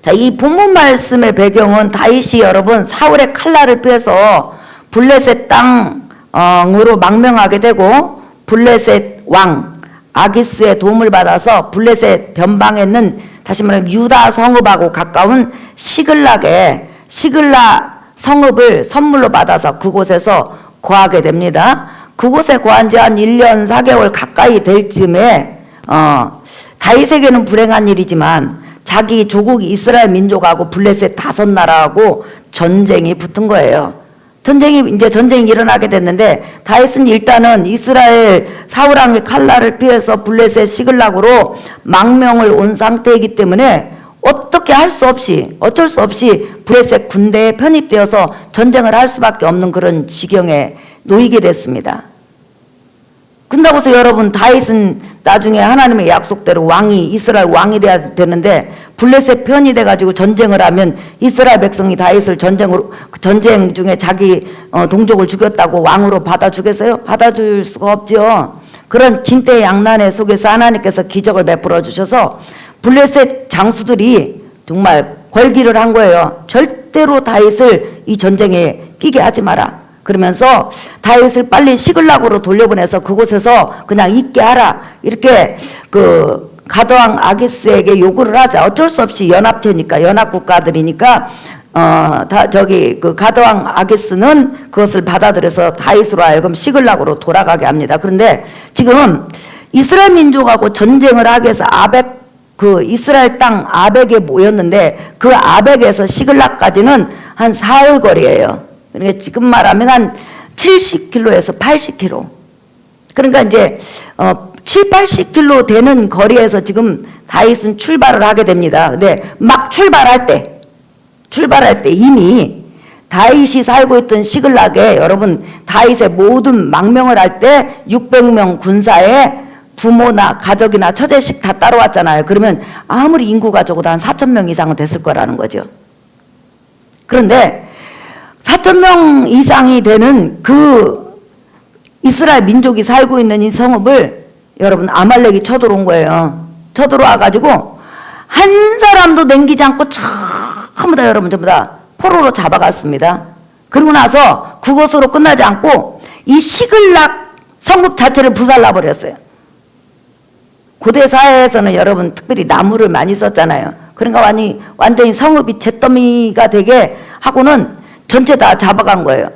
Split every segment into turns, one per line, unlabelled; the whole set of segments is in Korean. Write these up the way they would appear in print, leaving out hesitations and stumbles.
자, 이 본문 말씀의 배경은 다윗이 여러분 사울의 칼날을 피해서 블레셋 땅으로 망명하게 되고 블레셋 왕 아기스의 도움을 받아서 블레셋 변방에 있는 다시 말하면 유다 성읍하고 가까운 시글라 성읍을 선물로 받아서 그곳에서 거하게 됩니다. 그곳에 거한 지 한 1년 4개월 가까이 될 즈음에 다윗에게는 불행한 일이지만 자기 조국 이스라엘 민족하고 블레셋 5나라하고 전쟁이 붙은 거예요. 전쟁이 일어나게 됐는데 다윗은 일단은 이스라엘 사울왕의 칼날을 피해서 블레셋 시글락으로 망명을 온 상태이기 때문에 어쩔 수 없이 블레셋 군대에 편입되어서 전쟁을 할 수밖에 없는 그런 지경에 놓이게 됐습니다. 근다고서 여러분 다윗은 나중에 하나님의 약속대로 이스라엘 왕이 돼야 되는데 블레셋 편이 돼가지고 전쟁을 하면 이스라엘 백성이 다윗을 전쟁 중에 자기 동족을 죽였다고 왕으로 받아주겠어요? 받아줄 수가 없죠. 그런 진퇴양난의 속에서 하나님께서 기적을 베풀어 주셔서 블레셋 장수들이 정말 걸기를 한 거예요. 절대로 다윗을 이 전쟁에 끼게 하지 마라. 그러면서 다윗을 빨리 시글락으로 돌려보내서 그곳에서 그냥 있게 하라. 이렇게 그 가드왕 아기스에게 요구를 하자. 어쩔 수 없이 연합체니까 연합국가들이니까 그 가드왕 아기스는 그것을 받아들여서 다윗으로 하여금 시글락으로 돌아가게 합니다. 그런데 지금 이스라엘 민족하고 전쟁을 하기 위해서 이스라엘 땅 아벡에 모였는데 그 아벡에서 시글락까지는 한 사흘 거리예요. 그러니까 지금 말하면 한 70km에서 80km. 그러니까 이제 7, 80km 되는 거리에서 지금 다윗은 출발을 하게 됩니다. 근데 막 출발할 때 이미 다윗이 살고 있던 시글락에 여러분 다윗의 모든 망명을 할 때 600명 군사에 부모나 가족이나 처제식 다 따라왔잖아요. 그러면 아무리 인구가 적어도 한 4,000명 이상은 됐을 거라는 거죠. 그런데 4,000명 이상이 되는 그 이스라엘 민족이 살고 있는 이 성읍을 여러분 아말렉이 쳐들어온 거예요. 쳐들어와가지고 한 사람도 남기지 않고 전부 다 포로로 잡아갔습니다. 그러고 나서 그것으로 끝나지 않고 이 시글락 성읍 자체를 부살라버렸어요. 고대 사회에서는 여러분 특별히 나무를 많이 썼잖아요. 그러니까 완전히 성읍이 잿더미가 되게 하고는 전체 다 잡아간 거예요.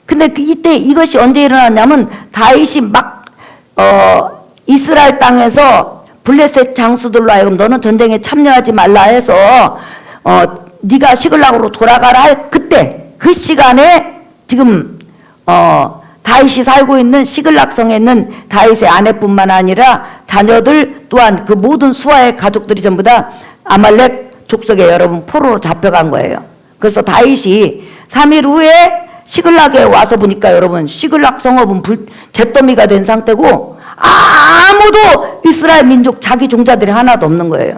근데 이때 이것이 언제 일어났냐면 다윗이 막 이스라엘 땅에서 블레셋 장수들로 하여금 너는 전쟁에 참여하지 말라 해서 네가 시글락으로 돌아가라 할 그때 그 시간에 지금 다윗이 살고 있는 시글락성에 있는 다윗의 아내뿐만 아니라 자녀들 또한 그 모든 수하의 가족들이 전부 다 아말렉 족속에 여러분 포로로 잡혀간 거예요. 그래서 다윗이 3일 후에 시글락에 와서 보니까 여러분 시글락 성읍은 잿더미가 된 상태고 아무도 이스라엘 민족 자기 종자들이 하나도 없는 거예요.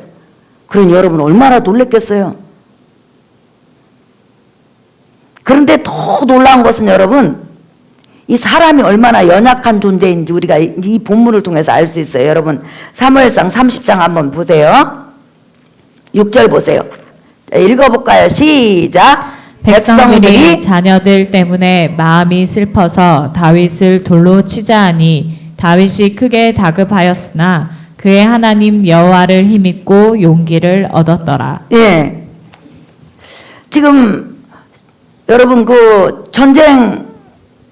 그러니 여러분 얼마나 놀랬겠어요. 그런데 더 놀라운 것은 여러분 이 사람이 얼마나 연약한 존재인지 우리가 이 본문을 통해서 알 수 있어요. 여러분 사무엘상 30장 한번 보세요. 6절 보세요. 자, 읽어볼까요? 시작.
백성들이 자녀들 때문에 마음이 슬퍼서 다윗을 돌로 치자 하니 다윗이 크게 다급하였으나 그의 하나님 여호와를 힘입고 용기를 얻었더라.
예. 지금 여러분 그 전쟁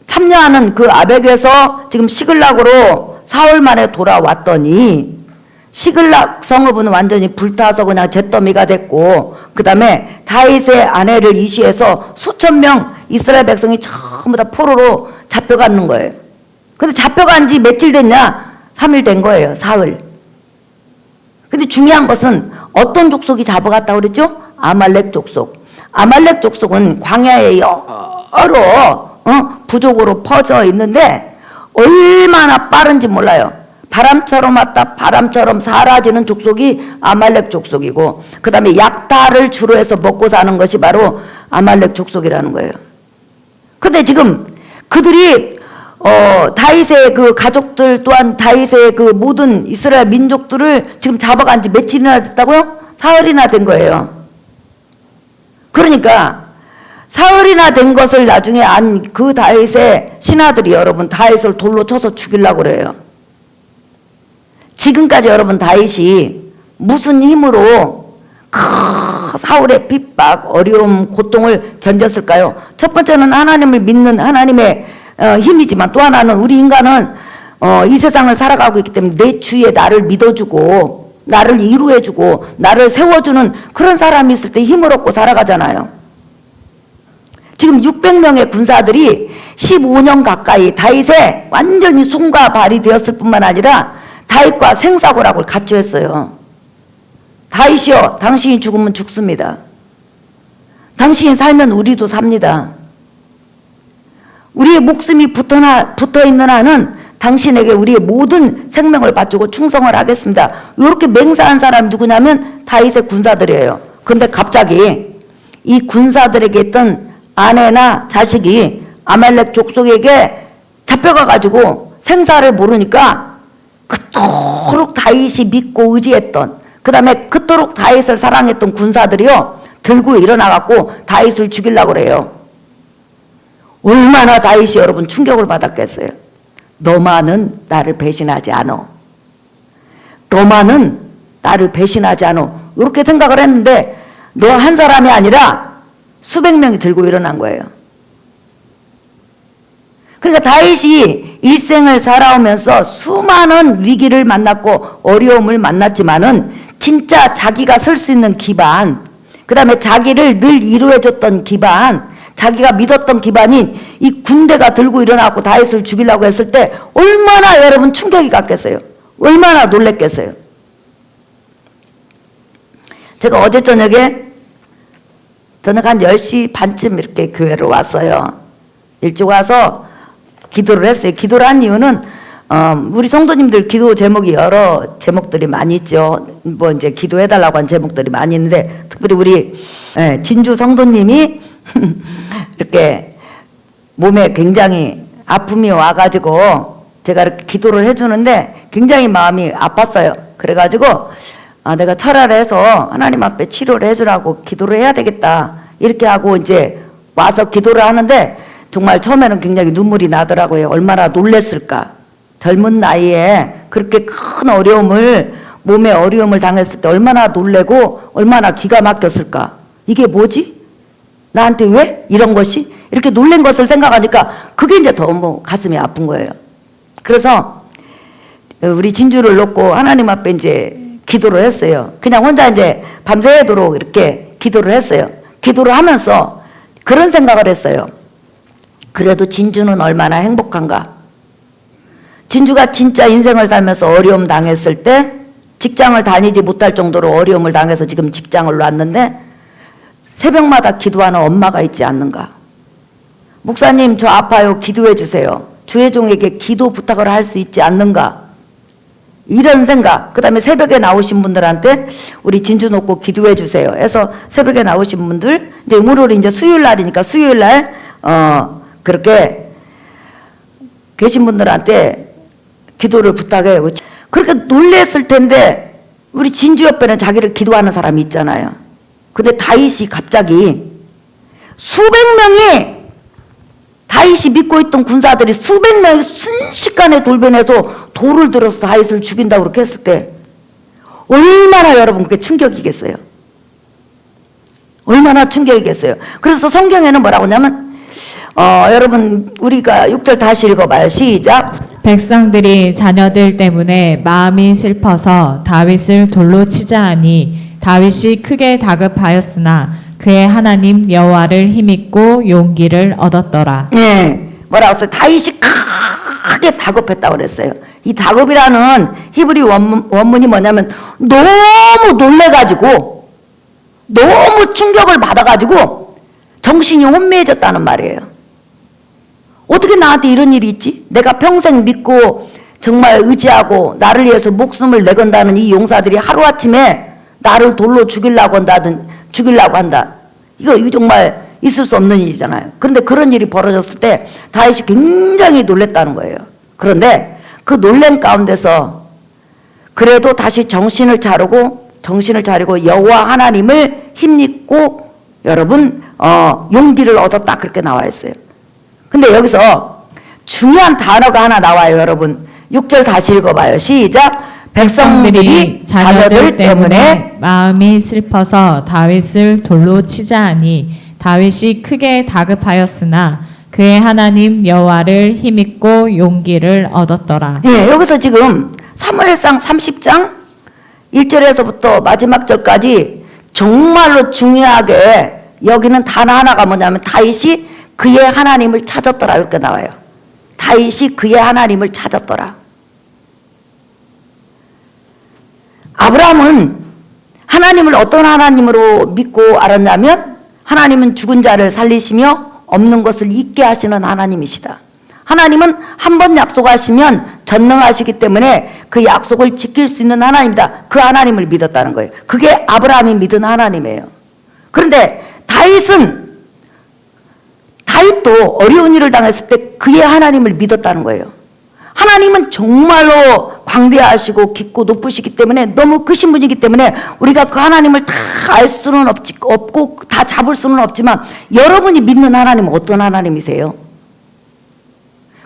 참여하는 그 아벡에서 지금 시글락으로 사흘 만에 돌아왔더니 시글락 성읍은 완전히 불타서 그냥 잿더미가 됐고 그 다음에 다윗의 아내를 이시해서 수천 명 이스라엘 백성이 전부 다 포로로 잡혀가는 거예요. 근데 잡혀간 지 며칠 됐냐? 3일 된 거예요. 사흘. 근데 중요한 것은 어떤 족속이 잡아갔다고 그랬죠? 아말렉 족속. 아말렉 족속은 광야에 여러 부족으로 퍼져 있는데 얼마나 빠른지 몰라요. 바람처럼 왔다 바람처럼 사라지는 족속이 아말렉 족속이고 그 다음에 약탈을 주로 해서 먹고 사는 것이 바로 아말렉 족속이라는 거예요. 근데 지금 그들이 다윗의 그 가족들 또한 다윗의 그 모든 이스라엘 민족들을 지금 잡아간 지 며칠이나 됐다고요? 사흘이나 된 거예요. 그러니까 사흘이나 된 것을 나중에 안 그 다윗의 신하들이 여러분 다윗을 돌로 쳐서 죽이려고 그래요. 지금까지 여러분 다윗이 무슨 힘으로 사울의 핍박, 어려움, 고통을 견뎠을까요? 첫 번째는 하나님을 믿는 하나님의 힘이지만 또 하나는 우리 인간은 이 세상을 살아가고 있기 때문에 내 주위에 나를 믿어주고 나를 이루어주고 나를 세워주는 그런 사람이 있을 때 힘을 얻고 살아가잖아요. 지금 600명의 군사들이 15년 가까이 다윗에 완전히 손과 발이 되었을 뿐만 아니라 다윗과 생사고락을 같이 했어요. 다윗이여, 당신이 죽으면 죽습니다. 당신이 살면 우리도 삽니다. 우리의 목숨이 붙어 있는 한은 당신에게 우리의 모든 생명을 바치고 충성을 하겠습니다. 이렇게 맹세한 사람이 누구냐면 다윗의 군사들이에요. 그런데 갑자기 이 군사들에게 있던 아내나 자식이 아말렉 족속에게 잡혀가가지고 생사를 모르니까 그토록 다윗이 믿고 의지했던, 그 다음에 그토록 다윗을 사랑했던 군사들이요 들고 일어나갖고 다윗을 죽이려고 그래요. 얼마나 다윗이 여러분 충격을 받았겠어요. 너만은 나를 배신하지 않어. 너만은 나를 배신하지 않어. 이렇게 생각을 했는데 너 한 사람이 아니라 수백 명이 들고 일어난 거예요. 그러니까 다윗이 일생을 살아오면서 수많은 위기를 만났고 어려움을 만났지만은 진짜 자기가 설 수 있는 기반, 그 다음에 자기를 늘 이루어줬던 기반, 자기가 믿었던 기반인 이 군대가 들고 일어나고 다윗을 죽이려고 했을 때 얼마나 여러분 충격이 갔겠어요. 얼마나 놀랬겠어요. 제가 어제 저녁에 저녁 한 10시 반쯤 이렇게 교회로 왔어요. 일찍 와서 기도를 했어요. 기도를 한 이유는 우리 성도님들 기도 제목이 여러 제목들이 많이 있죠. 뭐 이제 기도해달라고 한 제목들이 많이 있는데 특별히 우리 진주 성도님이 이렇게 몸에 굉장히 아픔이 와가지고 제가 이렇게 기도를 해주는데 굉장히 마음이 아팠어요. 그래가지고 내가 철회를 해서 하나님 앞에 치료를 해주라고 기도를 해야 되겠다 이렇게 하고 이제 와서 기도를 하는데 정말 처음에는 굉장히 눈물이 나더라고요. 얼마나 놀랬을까. 젊은 나이에 그렇게 큰 어려움을, 몸에 어려움을 당했을 때 얼마나 놀래고 얼마나 기가 막혔을까. 이게 뭐지? 나한테 왜? 이런 것이? 이렇게 놀란 것을 생각하니까 그게 이제 더 뭐 가슴이 아픈 거예요. 그래서 우리 진주를 놓고 하나님 앞에 이제 기도를 했어요. 그냥 혼자 이제 밤새도록 이렇게 기도를 했어요. 기도를 하면서 그런 생각을 했어요. 그래도 진주는 얼마나 행복한가. 진주가 진짜 인생을 살면서 어려움 당했을 때 직장을 다니지 못할 정도로 어려움을 당해서 지금 직장을 놨는데 새벽마다 기도하는 엄마가 있지 않는가. 목사님 저 아파요 기도해 주세요. 주의 종에게 기도 부탁을 할 수 있지 않는가. 이런 생각. 그 다음에 새벽에 나오신 분들한테 우리 진주 놓고 기도해 주세요 해서 새벽에 나오신 분들 이제 오늘은 이제 수요일 날이니까 수요일 날 그렇게 계신 분들한테 기도를 부탁해요. 그렇게 놀랬을 텐데 우리 진주 옆에는 자기를 기도하는 사람이 있잖아요. 근데 다윗이 갑자기 수백 명이 다윗이 믿고 있던 군사들이 수백 명이 순식간에 돌변해서 돌을 들어서 다윗을 죽인다고 그렇게 했을 때 얼마나 여러분 그게 충격이겠어요. 얼마나 충격이겠어요. 그래서 성경에는 뭐라고 하냐면 여러분 우리가 6절 다시 읽어봐요. 시작.
백성들이 자녀들 때문에 마음이 슬퍼서 다윗을 돌로 치자 하니 다윗이 크게 다급하였으나 그의 하나님 여호와를 힘입고 용기를 얻었더라.
네, 뭐라고 했어요? 다윗이 크게 다급했다고 그랬어요. 이 다급이라는 히브리 원문이 뭐냐면 너무 놀래가지고 너무 충격을 받아가지고 정신이 혼미해졌다는 말이에요. 어떻게 나한테 이런 일이 있지? 내가 평생 믿고 정말 의지하고 나를 위해서 목숨을 내건다는 이 용사들이 하루아침에 나를 돌로 죽이려고 한다. 이거 정말 있을 수 없는 일이잖아요. 그런데 그런 일이 벌어졌을 때 다윗이 굉장히 놀랬다는 거예요. 그런데 그 놀란 가운데서 그래도 다시 정신을 차리고 여호와 하나님을 힘입고 여러분 용기를 얻었다 그렇게 나와 있어요. 근데 여기서 중요한 단어가 하나 나와요. 여러분 6절 다시 읽어봐요. 시작. 백성들이 자녀들 때문에
마음이 슬퍼서 다윗을 돌로 치자 하니 다윗이 크게 다급하였으나 그의 하나님 여호와를 힘입고 용기를 얻었더라.
예, 여기서 지금 사무엘상 30장 1절에서부터 마지막 절까지 정말로 중요하게 여기는 단어 하나가 뭐냐면 다윗이 그의 하나님을 찾았더라 이렇게 나와요. 다윗이 그의 하나님을 찾았더라. 아브라함은 하나님을 어떤 하나님으로 믿고 알았냐면 하나님은 죽은 자를 살리시며 없는 것을 있게 하시는 하나님이시다. 하나님은 한 번 약속하시면 전능하시기 때문에 그 약속을 지킬 수 있는 하나님이다. 그 하나님을 믿었다는 거예요. 그게 아브라함이 믿은 하나님이에요. 그런데 다윗도 어려운 일을 당했을 때 그의 하나님을 믿었다는 거예요. 하나님은 정말로 광대하시고 깊고 높으시기 때문에 너무 크신 분이기 때문에 우리가 그 하나님을 다 알 수는 없고 다 잡을 수는 없지만 여러분이 믿는 하나님은 어떤 하나님이세요?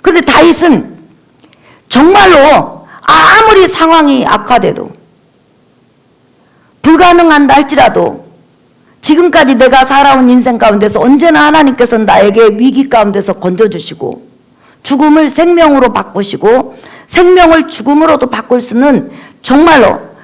그런데 다윗은 정말로 아무리 상황이 악화돼도 불가능한다 할지라도 지금까지 내가 살아온 인생 가운데서 언제나 하나님께서는 나에게 위기 가운데서 건져주시고 죽음을 생명으로 바꾸시고 생명을 죽음으로도 바꿀 수는 정말로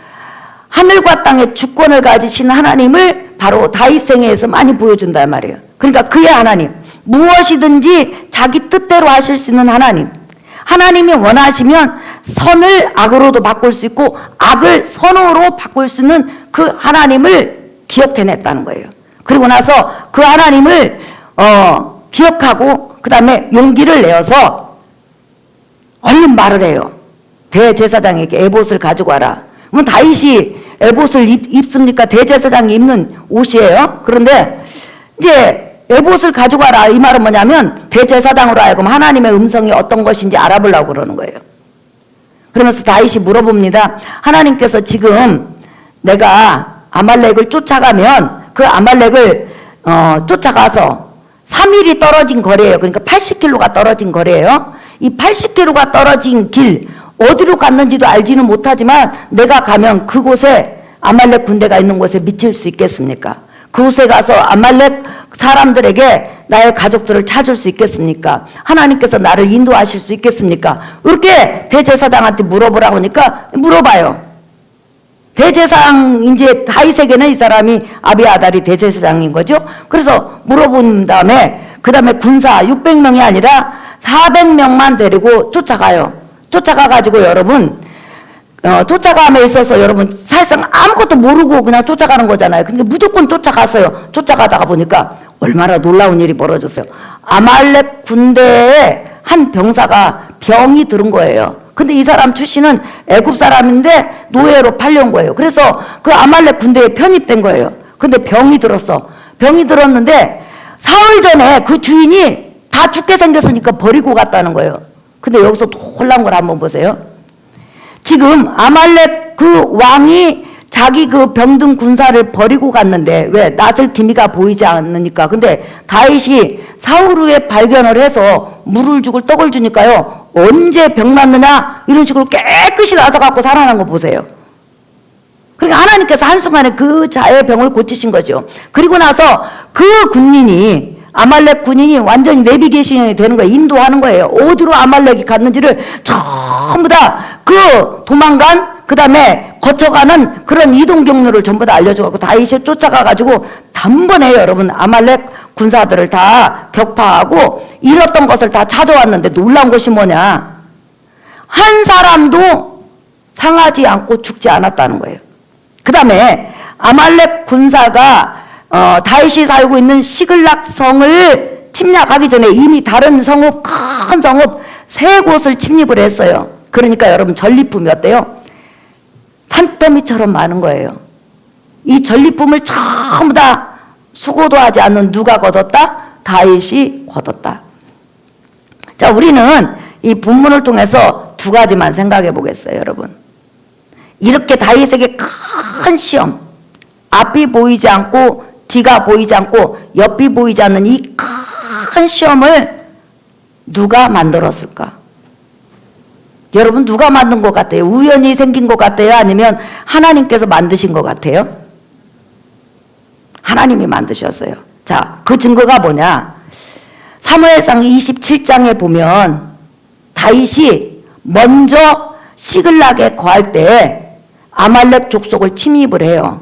하늘과 땅의 주권을 가지신 하나님을 바로 다윗 생애에서 많이 보여준단 말이에요. 그러니까 그의 하나님, 무엇이든지 자기 뜻대로 하실 수 있는 하나님, 하나님이 원하시면 선을 악으로도 바꿀 수 있고 악을 선으로 바꿀 수 있는 그 하나님을 기억해냈다는 거예요. 그리고 나서 그 하나님을 기억하고 그 다음에 용기를 내어서 얼른 말을 해요. 대제사장에게 에봇을 가지고 와라. 그럼 다윗이 에봇을 입습니까? 대제사장이 입는 옷이에요. 그런데 이제 에봇을 가지고 와라 이 말은 뭐냐면 대제사장으로 하여금 하나님의 음성이 어떤 것인지 알아보려고 그러는 거예요. 그러면서 다윗이 물어봅니다. 하나님께서 지금 내가 아말렉을 쫓아가면 그 아말렉을 쫓아가서 3일이 떨어진 거리예요. 그러니까 80km가 떨어진 거리예요. 이 80km가 떨어진 길 어디로 갔는지도 알지는 못하지만 내가 가면 그곳에 아말렉 군대가 있는 곳에 미칠 수 있겠습니까? 그곳에 가서 아말렉 사람들에게 나의 가족들을 찾을 수 있겠습니까? 하나님께서 나를 인도하실 수 있겠습니까? 이렇게 대제사장한테 물어보라고 하니까 물어봐요. 대제사장 이제 다윗에게는 이 사람이 아비아달이 대제사장인 거죠. 그래서 물어본 다음에 그 다음에 군사 600명이 아니라 400명만 데리고 쫓아가요. 쫓아가가지고 여러분 쫓아감에 있어서 여러분 사실상 아무것도 모르고 그냥 쫓아가는 거잖아요. 근데 무조건 쫓아갔어요. 쫓아가다가 보니까 얼마나 놀라운 일이 벌어졌어요. 아말렉 군대에 한 병사가 병이 들은 거예요. 근데 이 사람 출신은 애굽 사람인데 노예로 팔려온 거예요. 그래서 그 아말렉 군대에 편입된 거예요. 근데 병이 들었어. 병이 들었는데 사흘 전에 그 주인이 다 죽게 생겼으니까 버리고 갔다는 거예요. 근데 여기서 놀라운 걸 한번 보세요. 지금 아말렉 그 왕이 자기 그 병든 군사를 버리고 갔는데 왜 낯을 기미가 보이지 않으니까. 근데 다윗이 사흘 후에 발견을 해서 물을 주고 떡을 주니까요. 언제 병 났느냐 이런 식으로 깨끗이 나서 갖고 살아난 거 보세요. 그러니까 하나님께서 한순간에 그 자의 병을 고치신 거죠. 그리고 나서 그 군인이 아말렉 군인이 완전히 내비게이션이 되는 거예요. 인도하는 거예요. 어디로 아말렉이 갔는지를 전부 다 그 도망간 그 다음에 거쳐가는 그런 이동 경로를 전부 다 알려줘가지고 다윗이 쫓아가가지고 단번에 여러분 아말렉 군사들을 다 격파하고 잃었던 것을 다 찾아왔는데 놀라운 것이 뭐냐, 한 사람도 상하지 않고 죽지 않았다는 거예요. 그 다음에 아말렉 군사가 다윗이 살고 있는 시글락 성을 침략하기 전에 이미 다른 성읍, 큰 성읍 3곳을 침입을 했어요. 그러니까 여러분 전리품이 어때요? 산더미처럼 많은 거예요. 이 전리품을 전부 다 수고도 하지 않는 누가 거뒀다? 다윗이 거뒀다. 자, 우리는 이 본문을 통해서 2가지만 생각해 보겠어요, 여러분. 이렇게 다윗에게 큰 시험, 앞이 보이지 않고 뒤가 보이지 않고 옆이 보이지 않는 이 큰 시험을 누가 만들었을까? 여러분 누가 만든 것 같아요? 우연히 생긴 것 같아요? 아니면 하나님께서 만드신 것 같아요? 하나님이 만드셨어요. 자, 그 증거가 뭐냐? 사무엘상 27장에 보면 다윗이 먼저 시글락에 거할 때 아말렉 족속을 침입을 해요.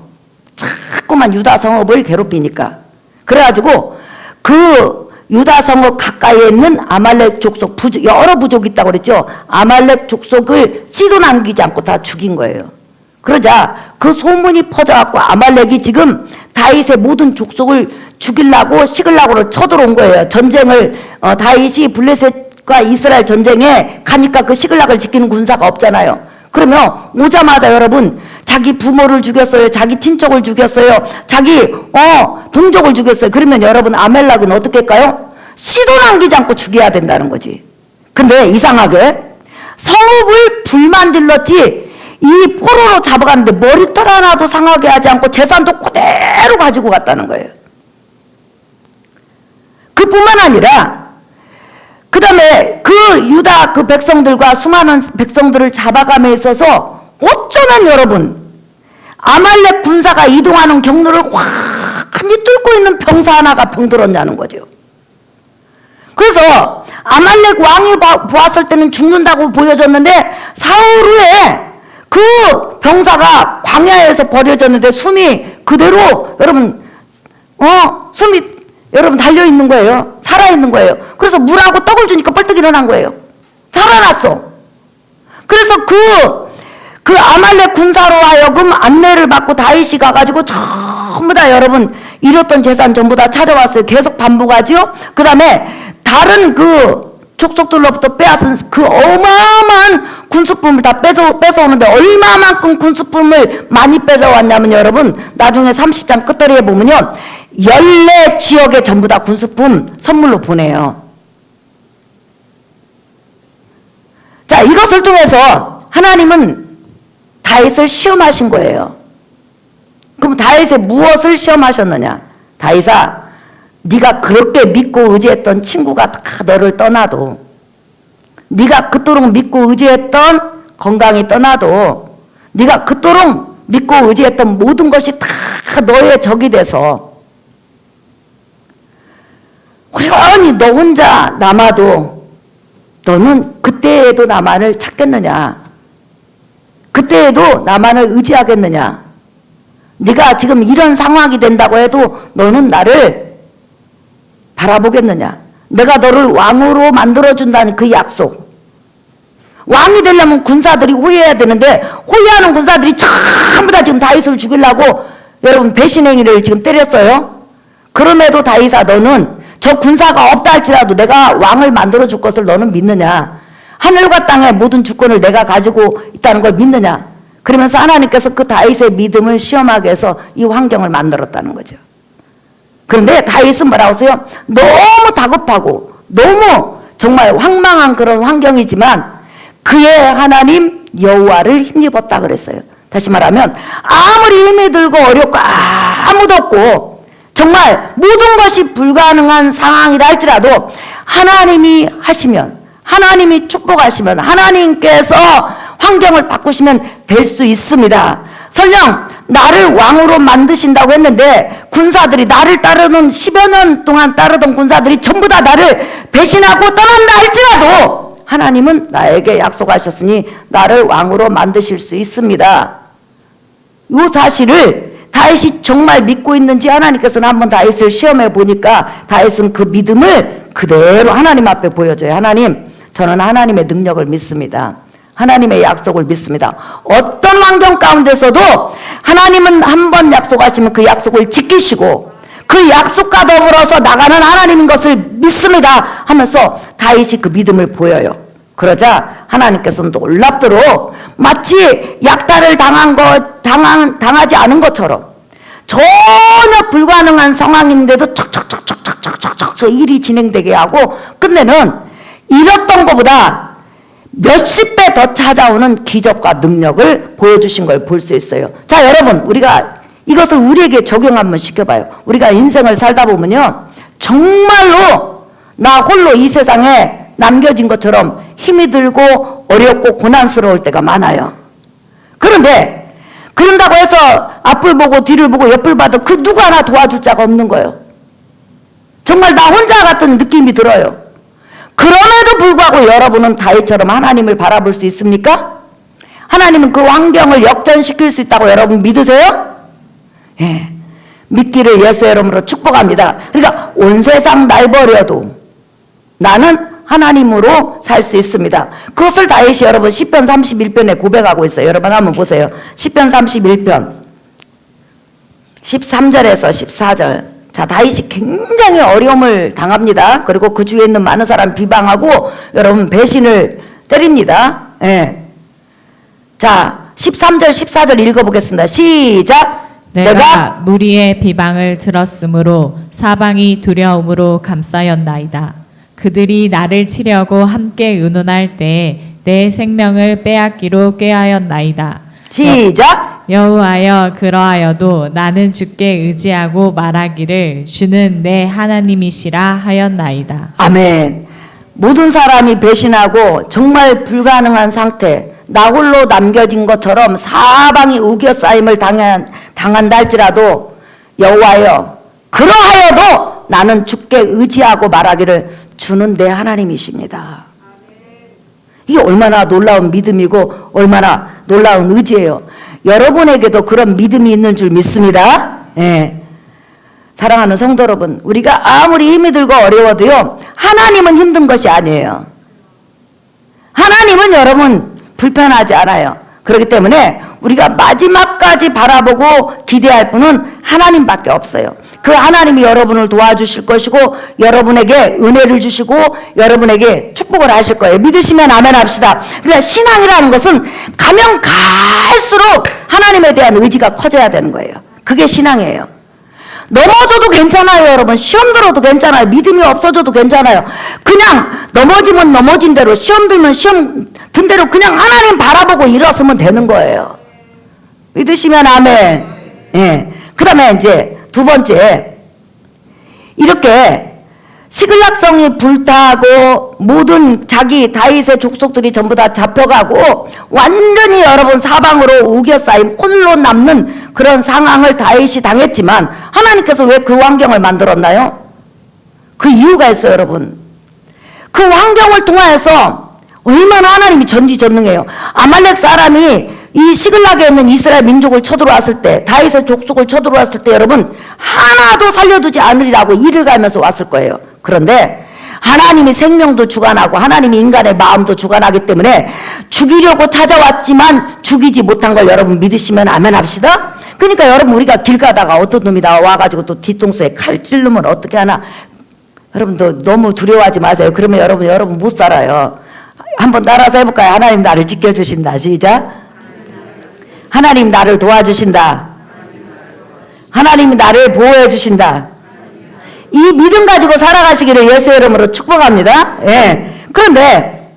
자꾸만 유다 성읍을 괴롭히니까. 그래가지고 그 유다 성읍 가까이에 있는 아말렉 족속, 여러 부족이 있다고 그랬죠. 아말렉 족속을 씨도 남기지 않고 다 죽인 거예요. 그러자 그 소문이 퍼져갖고 아말렉이 지금 다윗의 모든 족속을 죽이려고 시글락으로 쳐들어온 거예요. 전쟁을 다윗이 블레셋과 이스라엘 전쟁에 가니까 그 시글락을 지키는 군사가 없잖아요. 그러면 오자마자 여러분 자기 부모를 죽였어요. 자기 친척을 죽였어요. 자기 동족을 죽였어요. 그러면 여러분 아말렉은 어떻게 할까요? 씨도 남기지 않고 죽여야 된다는 거지. 근데 이상하게 성읍을 불만 질렀지 이 포로로 잡아갔는데 머리털 하나도 상하게 하지 않고 재산도 그대로 가지고 갔다는 거예요. 그뿐만 아니라 그 다음에 그 유다 그 백성들과 수많은 백성들을 잡아감에 있어서 어쩌면 여러분 아말렉 군사가 이동하는 경로를 완전히 뚫고 있는 병사 하나가 병들었냐는 거죠. 그래서 아말렉 왕이 보았을 때는 죽는다고 보여졌는데 사흘 후에 그 병사가 광야에서 버려졌는데 숨이 그대로 여러분 숨이 여러분 달려있는 거예요. 살아있는 거예요. 그래서 물하고 떡을 주니까 벌떡 일어난 거예요. 살아났어. 그래서 그 아말렉 군사로 하여금 안내를 받고 다윗이 가가지고 전부 다 여러분 잃었던 재산 전부 다 찾아왔어요. 계속 반복하죠. 그 다음에 다른 그 족속들로부터 빼앗은 그 어마어마한 군수품을 다 뺏어오는데 얼마만큼 군수품을 많이 뺏어왔냐면 여러분 나중에 30장 끝자리에 보면요 14지역에 전부 다 군수품 선물로 보내요. 자, 이것을 통해서 하나님은 다윗을 시험하신 거예요. 그럼 다윗의 무엇을 시험하셨느냐? 다윗아, 네가 그렇게 믿고 의지했던 친구가 다 너를 떠나도, 네가 그토록 믿고 의지했던 건강이 떠나도, 네가 그토록 믿고 의지했던 모든 것이 다 너의 적이 돼서 호련히 너 혼자 남아도 너는 그때에도 나만을 찾겠느냐? 그때에도 나만을 의지하겠느냐? 네가 지금 이런 상황이 된다고 해도 너는 나를 바라보겠느냐? 내가 너를 왕으로 만들어준다는 그 약속. 왕이 되려면 군사들이 호위해야 되는데 호위하는 군사들이 전부 다 지금 다윗을 죽이려고 여러분 배신행위를 지금 때렸어요. 그럼에도 다윗아 너는 저 군사가 없다 할지라도 내가 왕을 만들어줄 것을 너는 믿느냐? 하늘과 땅의 모든 주권을 내가 가지고 있다는 걸 믿느냐? 그러면서 하나님께서 그 다윗의 믿음을 시험하게 해서 이 환경을 만들었다는 거죠. 그런데 다윗은 뭐라고 했어요? 너무 다급하고 너무 정말 황망한 그런 환경이지만 그의 하나님 여호와를 힘입었다 그랬어요. 다시 말하면 아무리 힘이 들고 어렵고 아무도 없고 정말 모든 것이 불가능한 상황이라 할지라도 하나님이 하시면 하나님이 축복하시면 하나님께서 환경을 바꾸시면 될 수 있습니다. 설령 나를 왕으로 만드신다고 했는데 군사들이 나를 따르는 10여 년 동안 따르던 군사들이 전부 다 나를 배신하고 떠난다 할지라도 하나님은 나에게 약속하셨으니 나를 왕으로 만드실 수 있습니다. 이 사실을 다윗이 정말 믿고 있는지 하나님께서는 한번 다윗을 시험해 보니까 다윗은 그 믿음을 그대로 하나님 앞에 보여줘요. 하나님, 저는 하나님의 능력을 믿습니다. 하나님의 약속을 믿습니다. 어떤 환경 가운데서도 하나님은 한 번 약속하시면 그 약속을 지키시고 그 약속과 더불어서 나가는 하나님인 것을 믿습니다 하면서 다윗이 그 믿음을 보여요. 그러자 하나님께서는 놀랍도록 마치 약탈을 당하지 않은 것처럼 전혀 불가능한 상황인데도 척척척척척척척 일이 진행되게 하고 끝내는 잃었던 것보다 몇십 배 더 찾아오는 기적과 능력을 보여주신 걸 볼 수 있어요. 자, 여러분, 우리가 이것을 우리에게 적용 한번 시켜봐요. 우리가 인생을 살다 보면요, 정말로 나 홀로 이 세상에 남겨진 것처럼 힘이 들고 어렵고 고난스러울 때가 많아요. 그런데 그런다고 해서 앞을 보고 뒤를 보고 옆을 봐도 그 누구 하나 도와줄 자가 없는 거예요. 정말 나 혼자 같은 느낌이 들어요. 그럼에도 불구하고 여러분은 다윗처럼 하나님을 바라볼 수 있습니까? 하나님은 그 환경을 역전시킬 수 있다고 여러분 믿으세요? 예. 믿기를 예수의 이름으로 축복합니다. 그러니까 온 세상 날 버려도 나는 하나님으로 살 수 있습니다. 그것을 다윗이 여러분 시편 31편에 고백하고 있어요. 여러분 한번 보세요. 시편 31편 13절에서 14절. 자, 다윗이 굉장히 어려움을 당합니다. 그리고 그 주위에 있는 많은 사람 비방하고 여러분 배신을 때립니다. 예. 자, 13절 14절 읽어보겠습니다. 시작.
내가 무리의 비방을 들었으므로 사방이 두려움으로 감싸였나이다. 그들이 나를 치려고 함께 의논할 때에 내 생명을 빼앗기로 꾀하였나이다.
시작.
여호와여, 그러하여도 나는 주께 의지하고 말하기를 주는 내 하나님이시라 하였나이다.
아멘. 모든 사람이 배신하고 정말 불가능한 상태, 나 홀로 남겨진 것처럼 사방이 우겨싸임을 당한다 할지라도 여호와여, 그러하여도 나는 주께 의지하고 말하기를 주는 내 하나님이십니다. 이게 얼마나 놀라운 믿음이고 얼마나 놀라운 의지예요. 여러분에게도 그런 믿음이 있는 줄 믿습니다. 예. 사랑하는 성도 여러분, 우리가 아무리 힘이 들고 어려워도요, 하나님은 힘든 것이 아니에요. 하나님은 여러분 불편하지 않아요. 그렇기 때문에 우리가 마지막까지 바라보고 기대할 분은 하나님밖에 없어요. 그 하나님이 여러분을 도와주실 것이고 여러분에게 은혜를 주시고 여러분에게 축복을 하실 거예요. 믿으시면 아멘 합시다. 그러니까 신앙이라는 것은 가면 갈수록 하나님에 대한 의지가 커져야 되는 거예요. 그게 신앙이에요. 넘어져도 괜찮아요, 여러분. 시험 들어도 괜찮아요. 믿음이 없어져도 괜찮아요. 그냥 넘어지면 넘어진 대로, 시험 들면 시험 든 대로 그냥 하나님 바라보고 일어서면 되는 거예요. 믿으시면 아멘. 예. 그 다음에 이제 두 번째, 이렇게 시글락성이 불타고 모든 자기 다윗의 족속들이 전부 다 잡혀가고 완전히 여러분 사방으로 우겨싸임 홀로 남는 그런 상황을 다윗이 당했지만 하나님께서 왜 그 환경을 만들었나요? 그 이유가 있어요, 여러분. 그 환경을 통하여서 얼마나 하나님이 전지전능해요. 아말렉 사람이 이 시글락에 있는 이스라엘 민족을 쳐들어왔을 때, 다윗의 족속을 쳐들어왔을 때 여러분 하나도 살려두지 않으리라고 이를 갈면서 왔을 거예요. 그런데 하나님이 생명도 주관하고 하나님이 인간의 마음도 주관하기 때문에 죽이려고 찾아왔지만 죽이지 못한 걸 여러분 믿으시면 아멘 합시다. 그러니까 여러분 우리가 길 가다가 어떤 놈이 나와가지고 또 뒤통수에 칼 찔르면 어떻게 하나, 여러분도 너무 두려워하지 마세요. 그러면 여러분 못 살아요. 한번 따라서 해볼까요? 하나님 나를 지켜주신다. 시작. 하나님 나를 도와주신다. 하나님이 나를 보호해 주신다. 이 믿음 가지고 살아가시기를 예수의 이름으로 축복합니다. 예. 그런데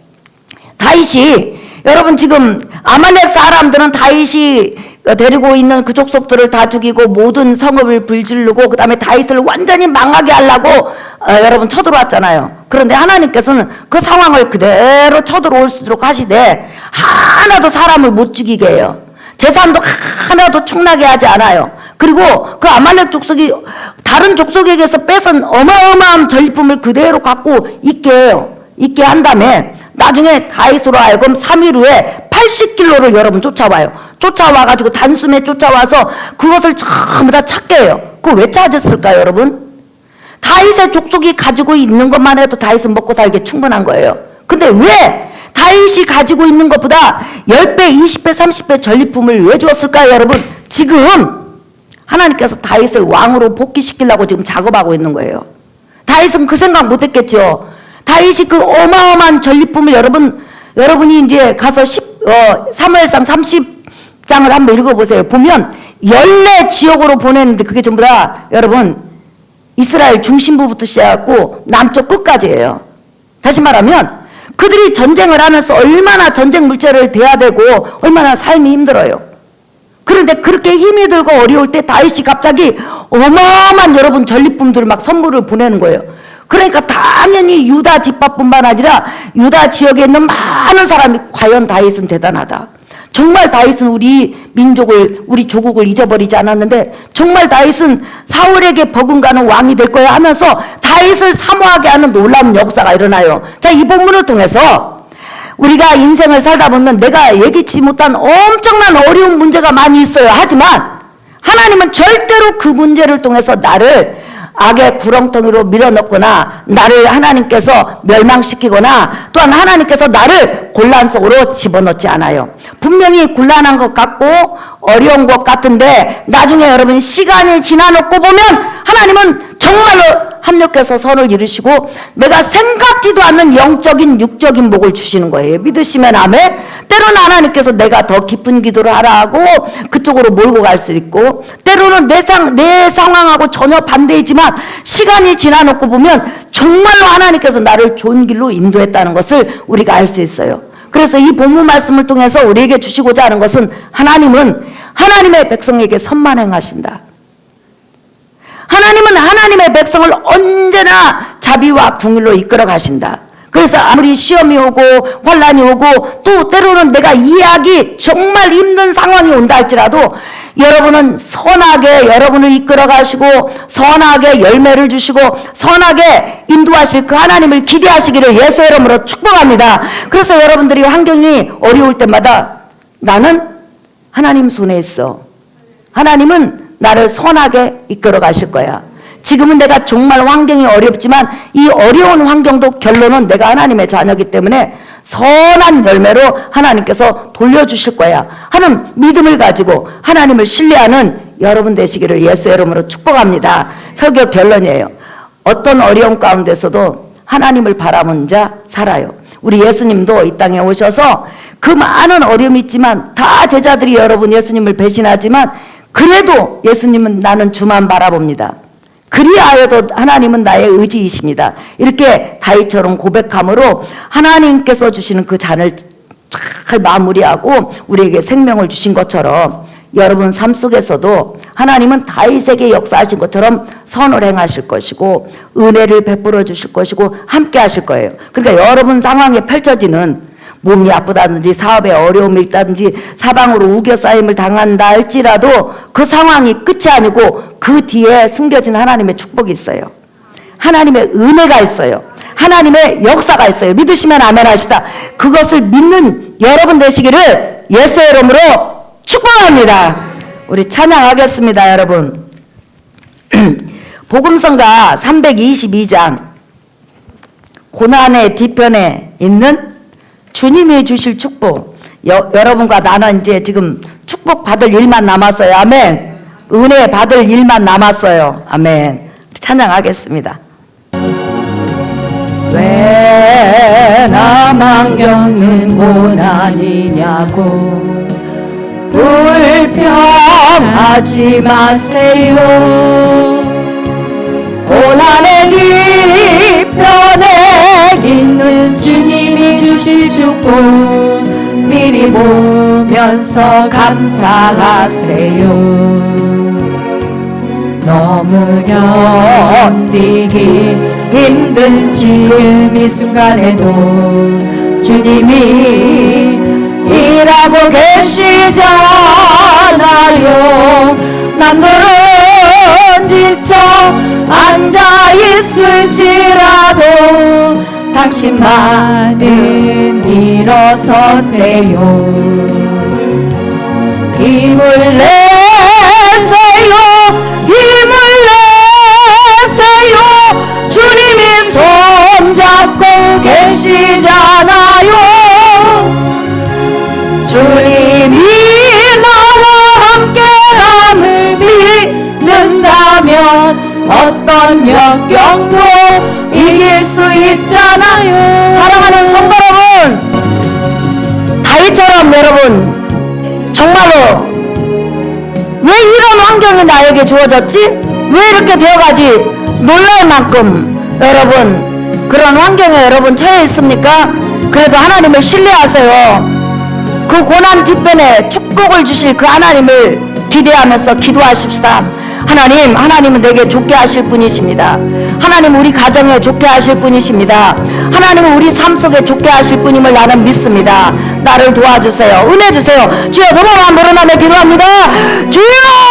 다윗이, 여러분 지금 아말렉 사람들은 다윗이 데리고 있는 그 족속들을 다 죽이고 모든 성읍을 불지르고 그 다음에 다윗을 완전히 망하게 하려고 여러분 쳐들어왔잖아요. 그런데 하나님께서는 그 상황을 그대로 쳐들어올 수 있도록 하시되 하나도 사람을 못 죽이게 해요. 재산도 하나도 충나게 하지 않아요. 그리고 그 아말렉 족속이 다른 족속에게서 뺏은 어마어마한 전리품을 그대로 갖고 있게 해요. 있게 한 다음에 나중에 다윗으로 하여금 3일 후에 80km를 여러분 쫓아와요. 쫓아와가지고 단숨에 쫓아와서 그것을 전부 다 찾게 해요. 그거 왜 찾았을까요, 여러분? 다윗의 족속이 가지고 있는 것만 해도 다윗은 먹고 살기 충분한 거예요. 근데 왜 다윗이 가지고 있는 것보다 10배, 20배, 30배 전리품을 왜 줬을까요, 여러분? 지금 하나님께서 다윗을 왕으로 복귀시키려고 지금 작업하고 있는 거예요. 다윗은 그 생각 못했겠죠. 다윗이 그 어마어마한 전리품을 여러분이 이제 가서 사무엘상 30장을 한번 읽어보세요. 보면 14지역으로 보내는데 그게 전부 다 여러분 이스라엘 중심부부터 시작하고 남쪽 끝까지예요. 다시 말하면 그들이 전쟁을 하면서 얼마나 전쟁 물자를 대야 되고 얼마나 삶이 힘들어요. 그런데 그렇게 힘이 들고 어려울 때 다윗이 갑자기 어마어마한 여러분 전리품들을 막 선물을 보내는 거예요. 그러니까 당연히 유다 집밥뿐만 아니라 유다 지역에 있는 많은 사람이 과연 다윗은 대단하다. 정말 다윗은 우리 민족을, 우리 조국을 잊어버리지 않았는데 정말 다윗은 사울에게 버금가는 왕이 될 거야 하면서 다윗을 사모하게 하는 놀라운 역사가 일어나요. 자, 이 본문을 통해서 우리가 인생을 살다 보면 내가 예기치 못한 엄청난 어려운 문제가 많이 있어요. 하지만 하나님은 절대로 그 문제를 통해서 나를 악의 구렁텅이로 밀어넣거나 나를 하나님께서 멸망시키거나 또한 하나님께서 나를 곤란 속으로 집어넣지 않아요. 분명히 곤란한 것 같고 어려운 것 같은데 나중에 여러분 시간이 지나놓고 보면 하나님은 정말로 합력해서 선을 이루시고 내가 생각지도 않는 영적인 육적인 복을 주시는 거예요. 믿으시면 아멘. 때로는 하나님께서 내가 더 깊은 기도를 하라 하고 그쪽으로 몰고 갈 수 있고 때로는 내 상황하고 전혀 반대이지만 시간이 지나놓고 보면 정말로 하나님께서 나를 좋은 길로 인도했다는 것을 우리가 알 수 있어요. 그래서 이 본문 말씀을 통해서 우리에게 주시고자 하는 것은 하나님은 하나님의 백성에게 선만 행하신다. 하나님은 하나님의 백성을 언제나 자비와 궁일로 이끌어 가신다. 그래서 아무리 시험이 오고 환란이 오고 또 때로는 내가 이해하기 정말 힘든 상황이 온다 할지라도 여러분은 선하게 여러분을 이끌어 가시고 선하게 열매를 주시고 선하게 인도하실 그 하나님을 기대하시기를 예수의 이름으로 축복합니다. 그래서 여러분들이 환경이 어려울 때마다 나는 하나님 손에 있어. 하나님은 나를 선하게 이끌어 가실 거야. 지금은 내가 정말 환경이 어렵지만 이 어려운 환경도 결론은 내가 하나님의 자녀이기 때문에 선한 열매로 하나님께서 돌려주실 거야 하는 믿음을 가지고 하나님을 신뢰하는 여러분 되시기를 예수의 이름으로 축복합니다. 설교 결론이에요. 어떤 어려움 가운데서도 하나님을 바라본 자 살아요. 우리 예수님도 이 땅에 오셔서 그 많은 어려움이 있지만 다 제자들이 여러분 예수님을 배신하지만 그래도 예수님은 나는 주만 바라봅니다. 그리하여도 하나님은 나의 의지이십니다. 이렇게 다윗처럼 고백함으로 하나님께서 주시는 그 잔을 잘 마무리하고 우리에게 생명을 주신 것처럼 여러분 삶 속에서도 하나님은 다윗에게 역사하신 것처럼 선을 행하실 것이고 은혜를 베풀어 주실 것이고 함께 하실 거예요. 그러니까 여러분 상황에 펼쳐지는 몸이 아프다든지 사업에 어려움이 있다든지 사방으로 우겨싸임을 당한다 할지라도 그 상황이 끝이 아니고 그 뒤에 숨겨진 하나님의 축복이 있어요. 하나님의 은혜가 있어요. 하나님의 역사가 있어요. 믿으시면 아멘 하시다. 그것을 믿는 여러분 되시기를 예수의 이름으로 축복합니다. 우리 찬양하겠습니다. 여러분 복음성가 322장 고난의 뒤편에 있는 주님이 주실 축복. 여러분과 나는 이제 지금 축복 받을 일만 남았어요. 아멘. 은혜 받을 일만 남았어요. 아멘. 찬양하겠습니다.
왜 나만 겪는 고난이냐고 불평하지 마세요. 고난의 뒤편에 있는 주님이 주실 축복 미리 보면서 감사하세요. 너무 견디기 힘든 지금 이 순간에도 주님이 일하고 계시잖아요. 남들은 지쳐 앉아있을지라도 당신만은 일어서세요. 힘을 내세요. 힘을 내세요. 주님이 손잡고 계시잖아요. 주님이 나와 함께함을 믿는다면 어떤 역경도 이길 수 있잖아요.
사랑하는 성도 여러분, 다윗처럼 여러분 정말로 왜 이런 환경이 나에게 주어졌지? 왜 이렇게 되어가지? 놀랄 만큼 여러분 그런 환경에 여러분 처해 있습니까? 그래도 하나님을 신뢰하세요. 그 고난 뒷변에 축복을 주실 그 하나님을 기대하면서 기도하십시다. 하나님은 내게 좋게 하실 분이십니다. 하나님 우리 가정에 좋게 하실 분이십니다. 하나님은 우리 삶 속에 좋게 하실 분임을 나는 믿습니다. 나를 도와주세요. 은혜 주세요. 주여, 그만 물어나며 기도합니다. 주여!